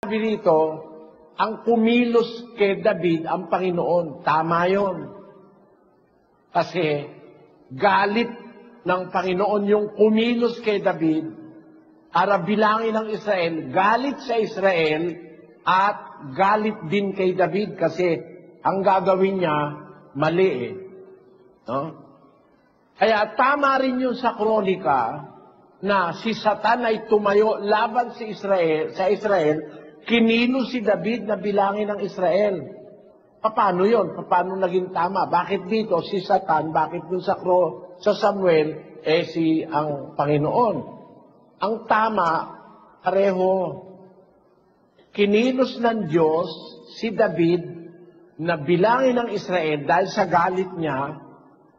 Sabi dito, ang kumilos kay David ang Panginoon. Tama yun. Kasi galit ng Panginoon yung kumilos kay David para bilangin ng Israel. Galit sa Israel at galit din kay David kasi ang gagawin niya mali eh. No? Kaya tama rin yun sa kronika na si Satan ay tumayo laban sa Israel, kinilo si David na bilangin ng Israel. Paano yun? Paano naging tama? Bakit dito si Satan? Bakit dun sa Samuel, si ang Panginoon? Ang tama, pareho. Kinilos ng Diyos si David na bilangin ng Israel dahil sa galit niya.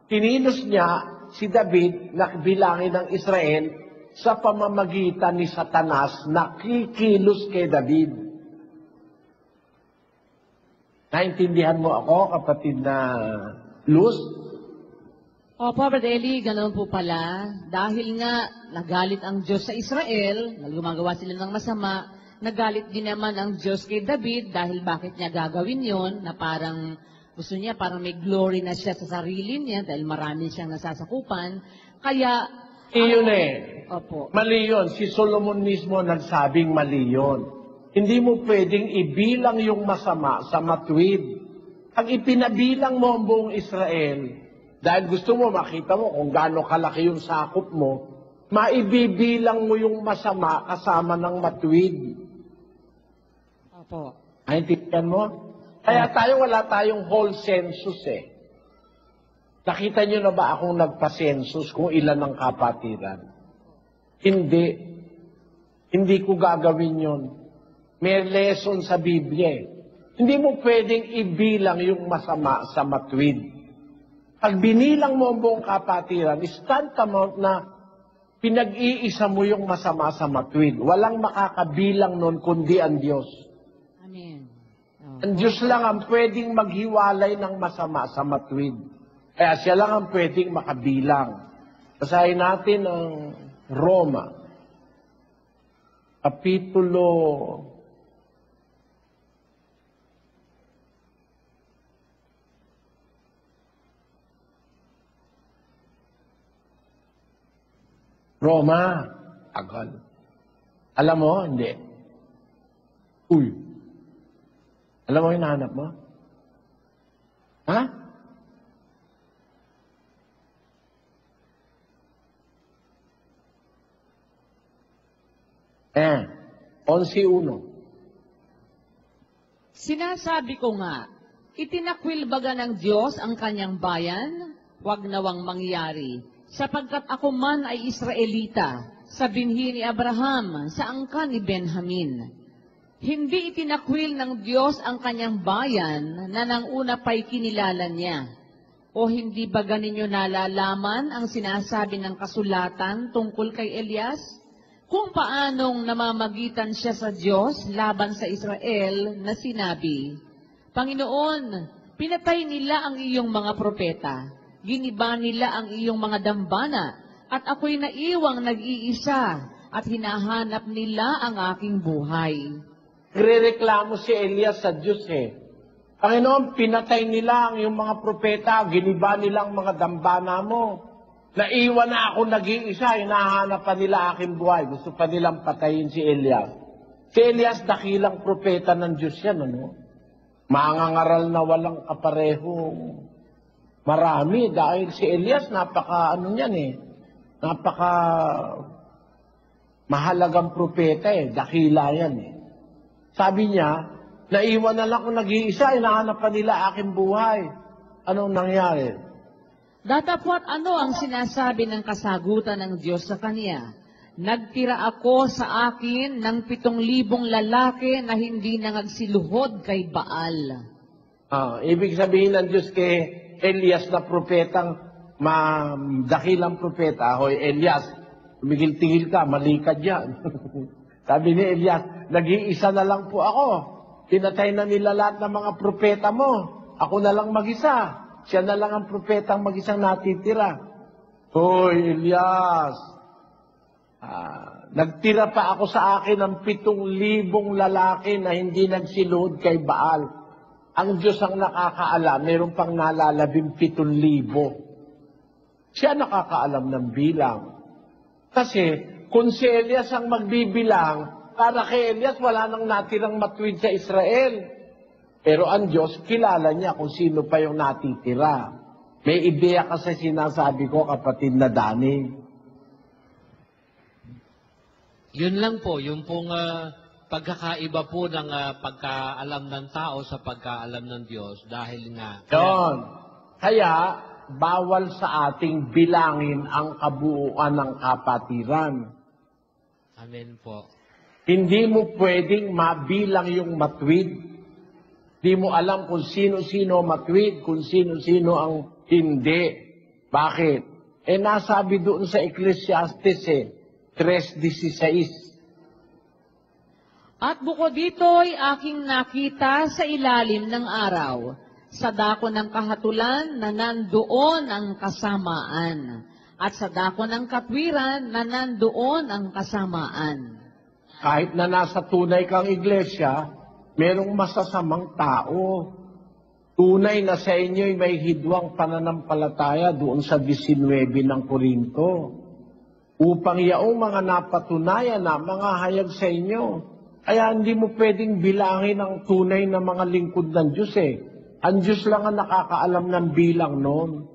Kinilos niya si David na bilangin ng Israel sa pamamagitan ni Satanas na kikilos kay David. Naintindihan mo ako, kapatid na Luz? Opo, Brother Eli, ganoon po pala. Dahil nga nagalit ang Diyos sa Israel, gumagawa sila ng masama, nagalit din naman ang Diyos kay David dahil bakit niya gagawin yon na parang gusto niya, parang may glory na siya sa sarili niya dahil marami siyang nasasakupan. Kaya Iyon Opo. Mali yun. Si Solomon mismo nagsabing mali yun. Hindi mo pwedeng ibilang yung masama sa matuwid. Pag ipinabilang mo ang buong Israel, dahil gusto mo, makita mo kung gaano kalaki yung sakop mo, maibibilang mo yung masama kasama ng matuwid. Opo. Naintindihan mo? Kaya wala tayong whole census eh. Nakita niyo na ba akong nagpa-census kung ilan ang kapatiran? Hindi. Hindi ko gagawin yun. May lesson sa Biblia. Hindi mo pwedeng ibilang yung masama sa matuwid. Pag binilang mo ang buong kapatiran, stand amount na pinag-iisa mo yung masama sa matuwid. Walang makakabilang nun kundi ang Diyos. Amen. Ang Diyos lang ang pwedeng maghiwalay ng masama sa matuwid. Kaya siya lang ang pwedeng makabilang. Basahin natin ang Roma, Kapitulo 8. Agal. Alam mo, hindi. Uy. Alam mo yung hinahanap mo? Ha? Eh, 11:1. Sinasabi ko nga, itinakwil baga ng Diyos ang kanyang bayan? Huwag nawang mangyari, sapagkat ako man ay Israelita, sa binhi ni Abraham, sa angkan ni Benjamin. Hindi itinakwil ng Diyos ang kanyang bayan na nang una pa'y kinilala niya. O hindi ba ganinyo nalalaman ang sinasabi ng kasulatan tungkol kay Elias? Kung paanong namamagitan siya sa Diyos laban sa Israel na sinabi, Panginoon, pinatay nila ang iyong mga propeta, giniba nila ang iyong mga dambana, at ako'y naiwang nag-iisa, at hinahanap nila ang aking buhay. Nagrereklamo si Elias sa Diyos eh. Panginoon, pinatay nila ang iyong mga propeta, giniba nila ang mga dambana mo. Naiwan na ako nag-iisa, hinahanap pa nila aking buhay. Gusto pa nilang patayin si Elias. Si Elias, dakilang propeta ng Diyos yan, ano? Mangangaral na walang kaparehong marami. Dahil si Elias, napaka mahalagang propeta eh. Dakila yan eh. Sabi niya, naiwan na lang ako nag-iisa, hinahanap pa nila aking buhay. Anong nangyari? Datapwat ano ang sinasabi ng kasagutan ng Diyos sa kanya? Nagtira ako sa akin ng 7,000 lalaki na hindi nangagsiluhod kay Baal. Ibig sabihin ng Diyos kay Elias na propetang dakilang propeta, hoy Elias, tumigil-tigil ka, mali ka dyan. Sabi ni Elias, nag-iisa na lang po ako. Pinatay na nila lahat ng mga propeta mo. Ako na lang mag-isa. Siya na lang ang propetang mag-isang natitira. Hoy, Elias, Nagtira pa ako sa akin ng 7,000 lalaki na hindi nagsilod kay Baal. Ang Diyos ang nakakaalam, meron pang nalalabing 7,000. Siya nakakaalam ng bilang. Kasi kung si Elias ang magbibilang, para kay Elias wala nang natirang matuwid sa Israel. Pero ang Diyos, kilala niya kung sino pa yung natitira. May ideya kasi sinasabi ko, kapatid na Dani. Yun lang po, yung pong pagkakaiba po ng pagkaalam ng tao sa pagkaalam ng Diyos dahil nga... Yun. Kaya, bawal sa ating bilangin ang kabuuan ng kapatiran. Amen po. Hindi mo pwedeng mabilang yung matwid. Hindi mo alam kung sino-sino matwid, kung sino-sino ang hindi. Bakit? Nasabi doon sa Ecclesiastes 3:16. At bukod dito'y aking nakita sa ilalim ng araw, sa dako ng kahatulan na nandoon ang kasamaan, at sa dako ng katwiran na nandoon ang kasamaan. Kahit na nasa tunay kang iglesia, merong masasamang tao. Tunay na sa inyo'y may hidwang pananampalataya doon sa 19 ng Korinto. Upang yaong mga napatunayan na mga hayag sa inyo. Kaya hindi mo pwedeng bilangin ang tunay na mga lingkod ng Diyos . Ang Diyos lang ang nakakaalam ng bilang noon.